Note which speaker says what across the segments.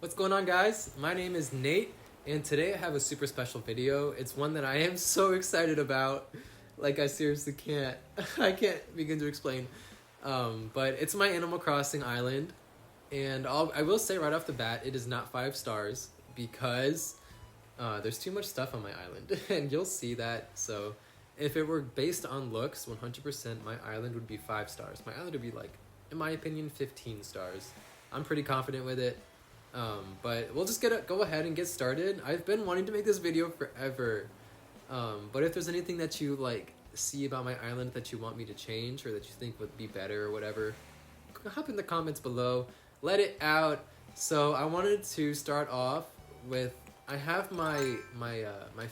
Speaker 1: What's going on, guys? My name is Nate, and today I have a super special video. It's one that I am so excited about. Like, I seriously can't, I can't begin to explain. But it's my Animal Crossing island, and I will say right off the bat, it is not 5 stars because there's too much stuff on my island, and you'll see that. So if it were based on looks, 100% my island would be 5 stars. My island would be, like, in my opinion, 15 stars. I'm pretty confident with it. But we'll just go ahead and get started. I've been wanting to make this video forever. But if there's anything that you like see about my island that you want me to change or that you think would be better or whatever, hop in the comments below. Let it out. So I wanted to start off with, I have my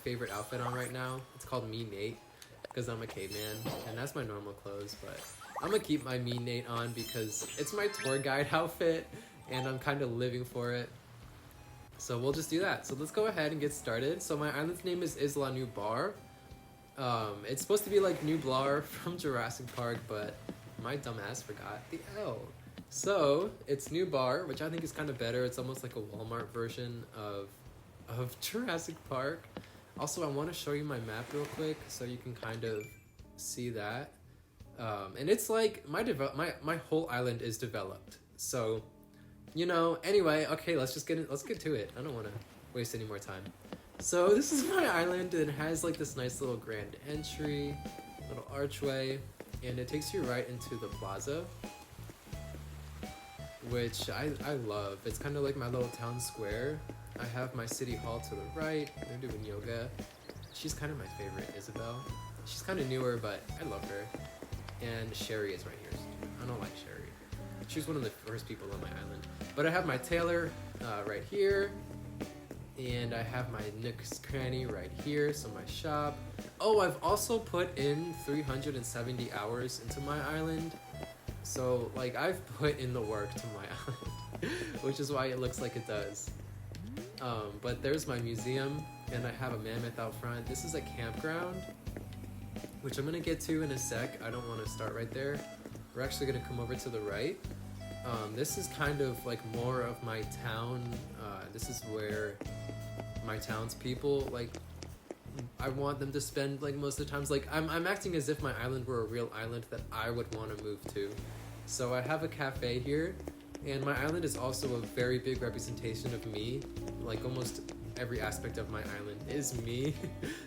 Speaker 1: favorite outfit on right now. It's called Me Nate because I'm a caveman and that's my normal clothes, but I'm gonna keep my Me Nate on because it's my tour guide outfit and I'm kind of living for it. So we'll just do that. So let's go ahead and get started. So my island's name is Isla New Bar. It's supposed to be like New Blar from Jurassic Park, but my dumbass forgot the L. So it's New Bar, which I think is kind of better. It's almost like a Walmart version of Jurassic Park. Also, I want to show you my map real quick so you can kind of see that. And it's like my whole island is developed. So, you know, anyway, okay, let's get to it. I don't want to waste any more time. So this is my island, and it has like this nice little grand entry, little archway, and it takes you right into the plaza, which I love. It's kind of like my little town square. I have my city hall to the right. They're doing yoga. She's kind of my favorite, Isabel. She's kind of newer, but I love her. And Sherry is right here. I don't like Sherry. She's one of the first people on my island. But I have my tailor right here. And I have my Nook's Cranny right here. So my shop. Oh, I've also put in 370 hours into my island. So, like, I've put in the work to my island. Which is why it looks like it does. But there's my museum. And I have a mammoth out front. This is a campground, which I'm going to get to in a sec. I don't want to start right there. We're actually going to come over to the right. This is kind of like more of my town. This is where my townspeople, like, I want them to spend like most of the times. Like, I'm acting as if my island were a real island that I would want to move to. So I have a cafe here, and my island is also a very big representation of me. Like, almost every aspect of my island is me.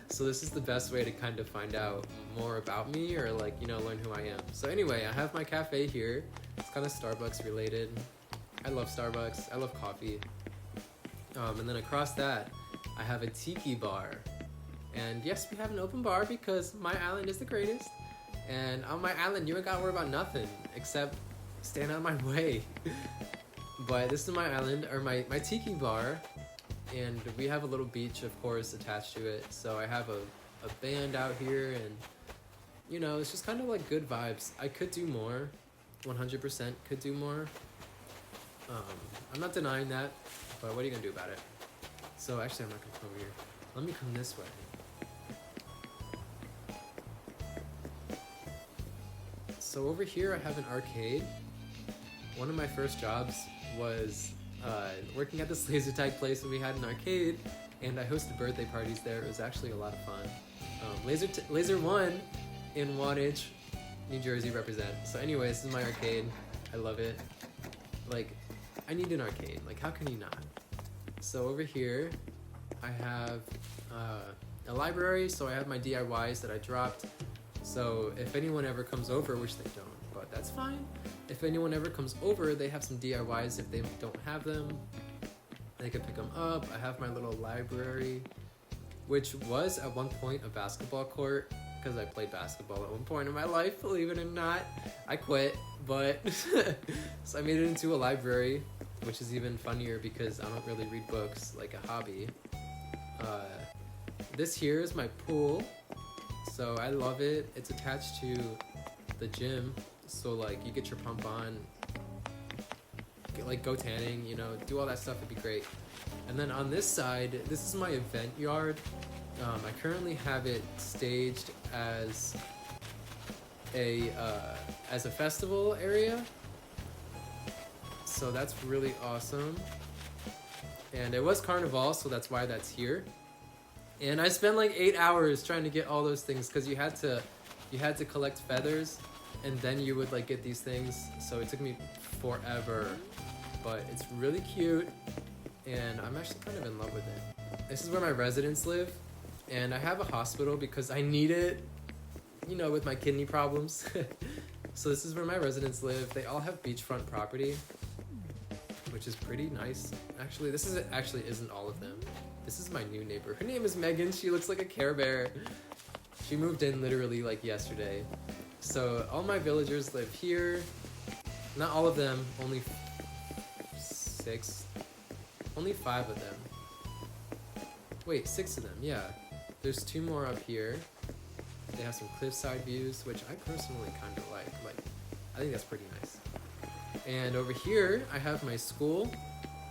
Speaker 1: So this is the best way to kind of find out more about me, or like, you know, learn who I am. So anyway, I have my cafe here. It's kind of Starbucks related. I love Starbucks. I love coffee. And then across that, I have a Tiki Bar. And yes, we have an open bar because my island is the greatest. And on my island, you ain't gotta worry about nothing except staying out of my way. But this is my island, or my Tiki Bar. And we have a little beach, of course, attached to it. So I have a band out here, and, you know, it's just kind of like good vibes. I could do more. 100% could do more. I'm not denying that, but what are you gonna do about it? So actually, I'm not gonna come over here. Let me come this way. So over here, I have an arcade. One of my first jobs was working at this laser tag place, and we had an arcade, and I hosted birthday parties there. It was actually a lot of fun. Laser 1 in Wantage, New Jersey represent. So anyway, this is my arcade. I love it. Like, I need an arcade. Like, how can you not? So over here, I have a library. So I have my DIYs that I dropped. So if anyone ever comes over, which they don't, but that's fine. If anyone ever comes over, they have some DIYs. If they don't have them, they can pick them up. I have my little library, which was at one point a basketball court, because I played basketball at one point in my life, believe it or not. I quit, but so I made it into a library, which is even funnier because I don't really read books like a hobby. This here is my pool, so I love it. It's attached to the gym, so like you get your pump on, like go tanning, you know, do all that stuff. It'd be great. And then on this side, this is my event yard. I currently have it staged as a festival area, so that's really awesome. And it was Carnival, so that's why that's here. And I spent like 8 hours trying to get all those things because you had to collect feathers, and then you would like get these things. So it took me forever, but it's really cute, and I'm actually kind of in love with it. This is where my residents live, and I have a hospital because I need it, you know, with my kidney problems. So this is where my residents live. They all have beachfront property, which is pretty nice. Actually, this isn't all of them. This is my new neighbor. Her name is Megan. She looks like a Care Bear. She moved in literally like yesterday. So all my villagers live here. Not all of them, only 6. Only 5 of them. Wait, 6 of them, yeah. There's 2 more up here. They have some cliffside views, which I personally kind of like. I think that's pretty nice. And over here, I have my school,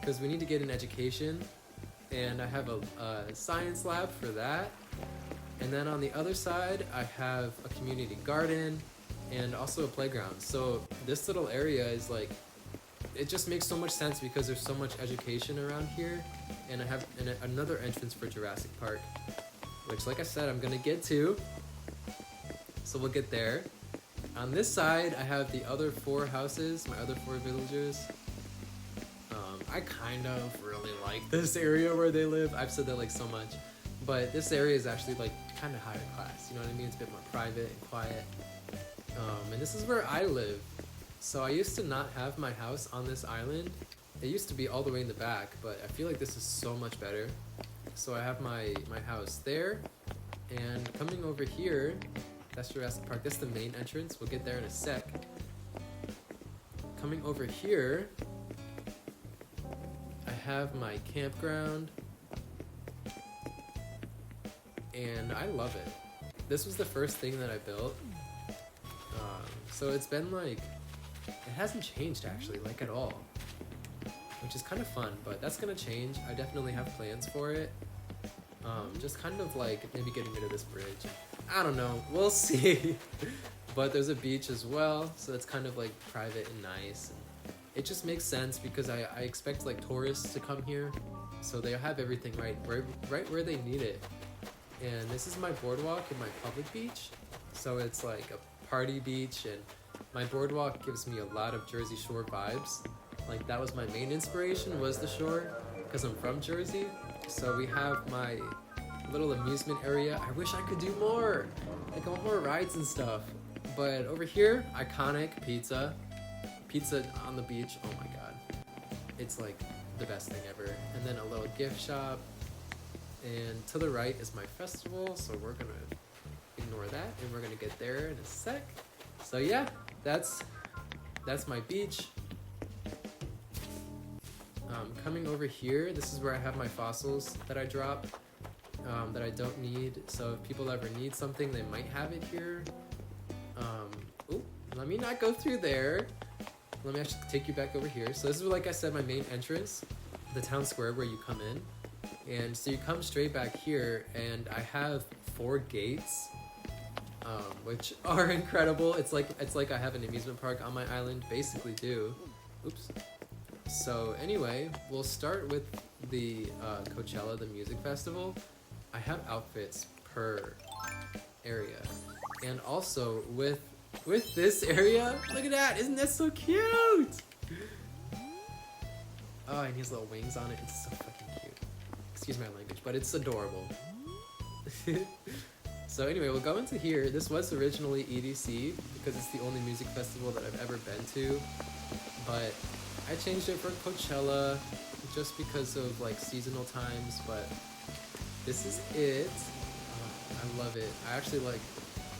Speaker 1: because we need to get an education. And I have a science lab for that. And then on the other side, I have a community garden and also a playground. So this little area is like, it just makes so much sense because there's so much education around here. And I have another entrance for Jurassic Park, which, like I said, I'm gonna get to. So we'll get there. On this side, I have the other 4 houses, my other 4 villagers. I kind of really like this area where they live. I've said that like so much, but this area is actually like kind of higher class. You know what I mean? It's a bit more private and quiet. And this is where I live. So I used to not have my house on this island. It used to be all the way in the back, but I feel like this is so much better. So I have my house there, and coming over here, that's Jurassic Park. That's the main entrance. We'll get there in a sec. Coming over here, I have my campground, and I love it. This was the first thing that I built. So it's been like, it hasn't changed actually, like at all, which is kind of fun, but that's gonna change. I definitely have plans for it. Just kind of like maybe getting rid of this bridge. I don't know, we'll see. But there's a beach as well, so it's kind of like private and nice. It just makes sense because I expect like tourists to come here, so they have everything right where they need it. And this is my boardwalk and my public beach, so it's like a party beach, and my boardwalk gives me a lot of Jersey Shore vibes. Like that was my main inspiration, was the shore, because I'm from Jersey. So we have my little amusement area. I wish I could do more. Like I want more rides and stuff. But over here, iconic pizza. Pizza on the beach, oh my god. It's like the best thing ever. And then a little gift shop. And to the right is my festival, so we're gonna ignore that and we're gonna get there in a sec. So yeah, that's my beach. Coming over here, this is where I have my fossils that I drop, that I don't need. So if people ever need something, they might have it here. Let me not go through there. Let me actually take you back over here. So this is, like I said, my main entrance, the town square where you come in. And so you come straight back here, and I have 4 gates, which are incredible. It's like I have an amusement park on my island, basically do. Oops. So anyway, we'll start with the Coachella, the music festival. I have outfits per area, and also with this area. Look at that! Isn't that so cute? Oh, and he has little wings on it. It's so fucking cute. Excuse my language, but it's adorable. So anyway, we'll go into here. This was originally EDC because it's the only music festival that I've ever been to, but I changed it for Coachella just because of like seasonal times, but this is it. I love it. I actually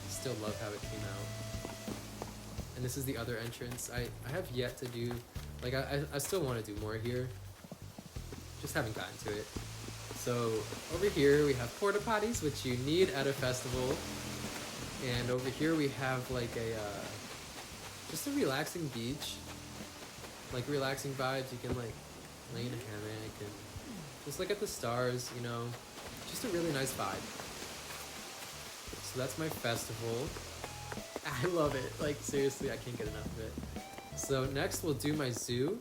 Speaker 1: still love how it came out. And this is the other entrance. I have yet to do, like I still want to do more here. Just haven't gotten to it. So over here we have Porta Potties, which you need at a festival. And over here we have like just a relaxing beach. Like relaxing vibes. You can like lay in a hammock and just look at the stars, you know. Just a really nice vibe. So that's my festival. I love it. Like seriously, I can't get enough of it. So next we'll do my zoo.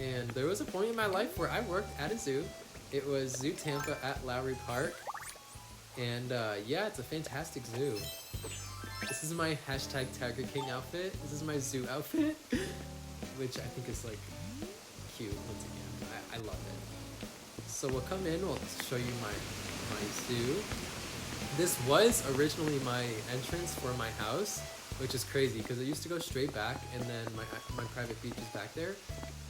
Speaker 1: And there was a point in my life where I worked at a zoo. It was Zoo Tampa at Lowry Park. And yeah, it's a fantastic zoo. This is my hashtag Tiger King outfit. This is my zoo outfit, which I think is like cute once again. I love it. So we'll come in, we'll show you my zoo. This was originally my entrance for my house, which is crazy because it used to go straight back, and then my private beach is back there,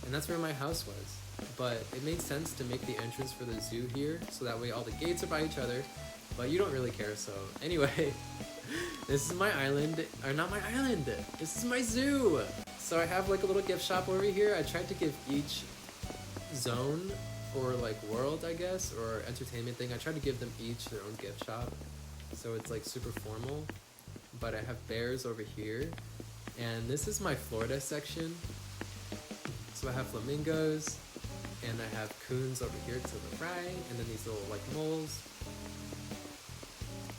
Speaker 1: and that's where my house was. But it made sense to make the entrance for the zoo here, so that way all the gates are by each other, but you don't really care. So anyway, this is my island, or not my island, this is my zoo. So I have like a little gift shop over here. I tried to give each zone or like world, I guess, or entertainment thing, I tried to give them each their own gift shop, so it's like super formal. But I have bears over here, and this is my Florida section. So I have flamingos, and I have coons over here to the right, and then these little like moles,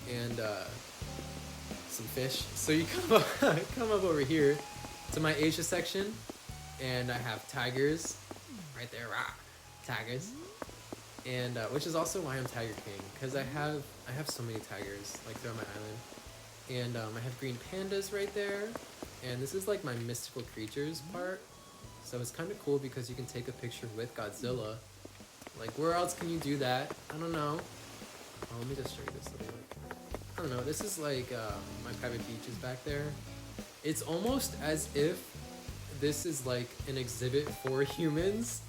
Speaker 1: and some fish. So you come up over here to my Asia section, and I have tigers right there, tigers, and which is also why I'm Tiger King, because I have so many tigers like throughout my island. And I have green pandas right there, and this is like my mystical creatures part, so it's kind of cool because you can take a picture with Godzilla. Like, where else can you do that? I don't know. Oh, let me just show you this little bit. I don't know, this is like my private beaches back there. It's almost as if this is like an exhibit for humans.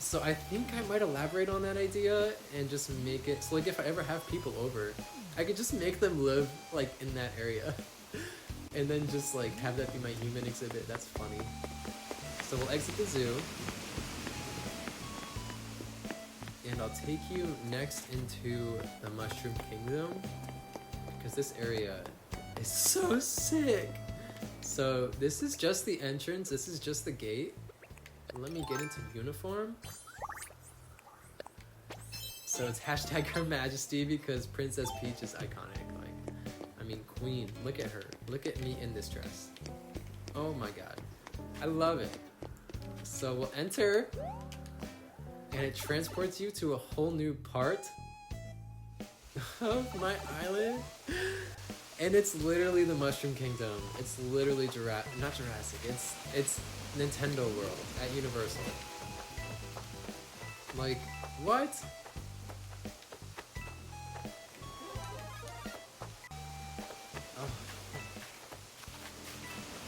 Speaker 1: So I think I might elaborate on that idea and just make it, so like if I ever have people over, I could just make them live like in that area and then just like have that be my human exhibit. That's funny. So we'll exit the zoo, and I'll take you next into the Mushroom Kingdom, because this area is so sick. So this is just the entrance, this is just the gate. Let me get into uniform. So it's hashtag Her Majesty because Princess Peach is iconic. Like, I mean, queen. Look at her. Look at me in this dress. Oh my god. I love it. So we'll enter, and it transports you to a whole new part of my island. And it's literally the Mushroom Kingdom. It's literally not Jurassic. It's Nintendo World at Universal. Like, what?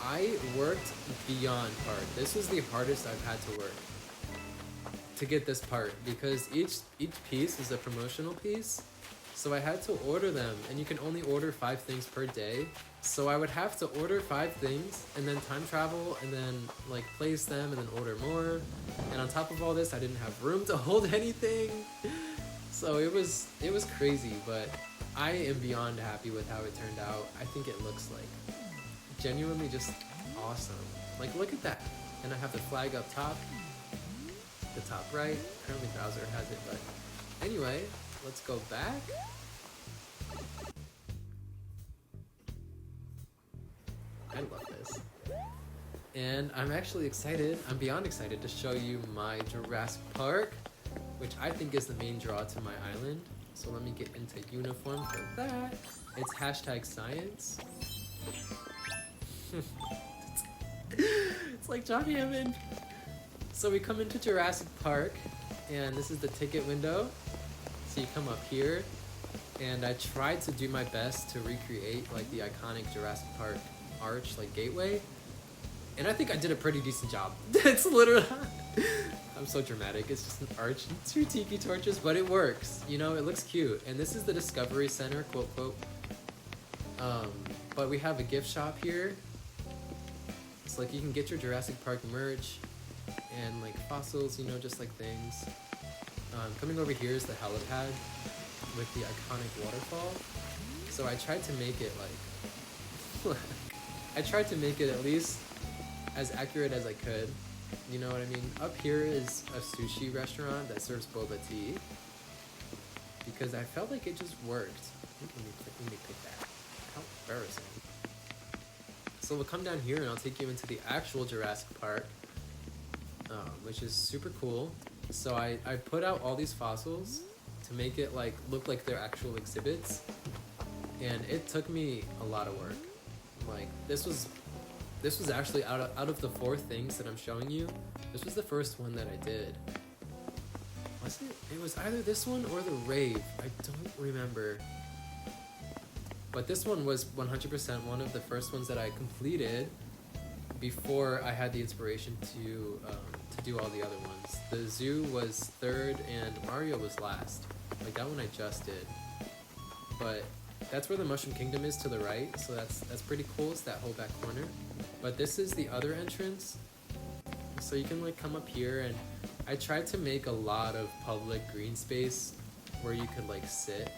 Speaker 1: I worked beyond hard. This was the hardest I've had to work to get this part, because each piece is a promotional piece. So I had to order them, and you can only order 5 things per day. So I would have to order 5 things and then time travel and then like place them and then order more. And on top of all this, I didn't have room to hold anything. So it was crazy, but I am beyond happy with how it turned out. I think it looks like genuinely just awesome. Like, look at that. And I have the flag up top, the top right. Apparently Bowser has it, but anyway, let's go back. I love this. And I'm actually excited, I'm beyond excited to show you my Jurassic Park, which I think is the main draw to my island. So let me get into uniform for that. It's hashtag science. It's like John Hammond. So we come into Jurassic Park, and this is the ticket window. So you come up here, and I tried to do my best to recreate like the iconic Jurassic Park arch, like gateway, and I think I did a pretty decent job. It's literally, I'm so dramatic, it's just an arch and 2 tiki torches, but it works, you know, it looks cute. And this is the Discovery Center, quote quote. But we have a gift shop here. It's like you can get your Jurassic Park merch and like fossils, you know, just like things. Coming over here is the helipad with the iconic waterfall. So I tried to make it like, I tried to make it at least as accurate as I could. You know what I mean? Up here is a sushi restaurant that serves boba tea, because I felt like it just worked. Let me pick that. How embarrassing. So we'll come down here and I'll take you into the actual Jurassic Park. which is super cool. So I put out all these fossils to make it like look like they're actual exhibits, and it took me a lot of work. Like this was actually out of the 4 things that I'm showing you, this was the first one that I did. Was it? It was either this one or the rave. I don't remember. But this one was 100% one of the first ones that I completed before I had the inspiration to do all the other ones. The zoo was 3rd and Mario was last. Like that one I just did. But that's where the Mushroom Kingdom is to the right, so that's pretty cool. It's that whole back corner. But this is the other entrance. So you can like come up here, and I tried to make a lot of public green space where you could like sit.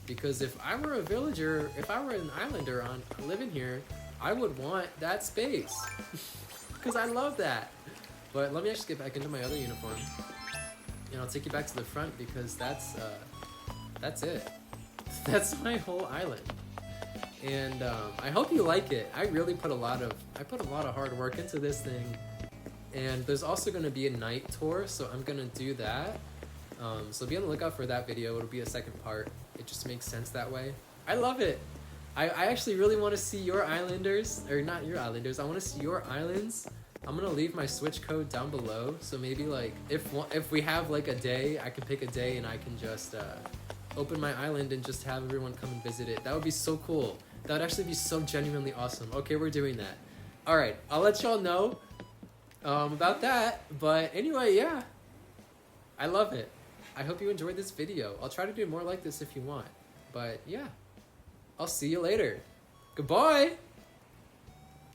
Speaker 1: Because if I were a villager, if I were an islander living here, I would want that space. Because I love that. But let me actually get back into my other uniform. And I'll take you back to the front because that's it. That's my whole island. And I hope you like it. I really put a lot of hard work into this thing. And there's also going to be a night tour, so I'm going to do that. So be on the lookout for that video. It'll be a second part. It just makes sense that way. I love it. I actually really want to see your islanders, or not your islanders. I want to see your islands. I'm gonna leave my Switch code down below. So maybe like if we have like a day, I can pick a day and I can just open my island and just have everyone come and visit it. That would be so cool. That would actually be so genuinely awesome. Okay, we're doing that. All right, I'll let y'all know about that. But anyway, yeah, I love it. I hope you enjoyed this video. I'll try to do more like this if you want. But yeah, I'll see you later. Goodbye.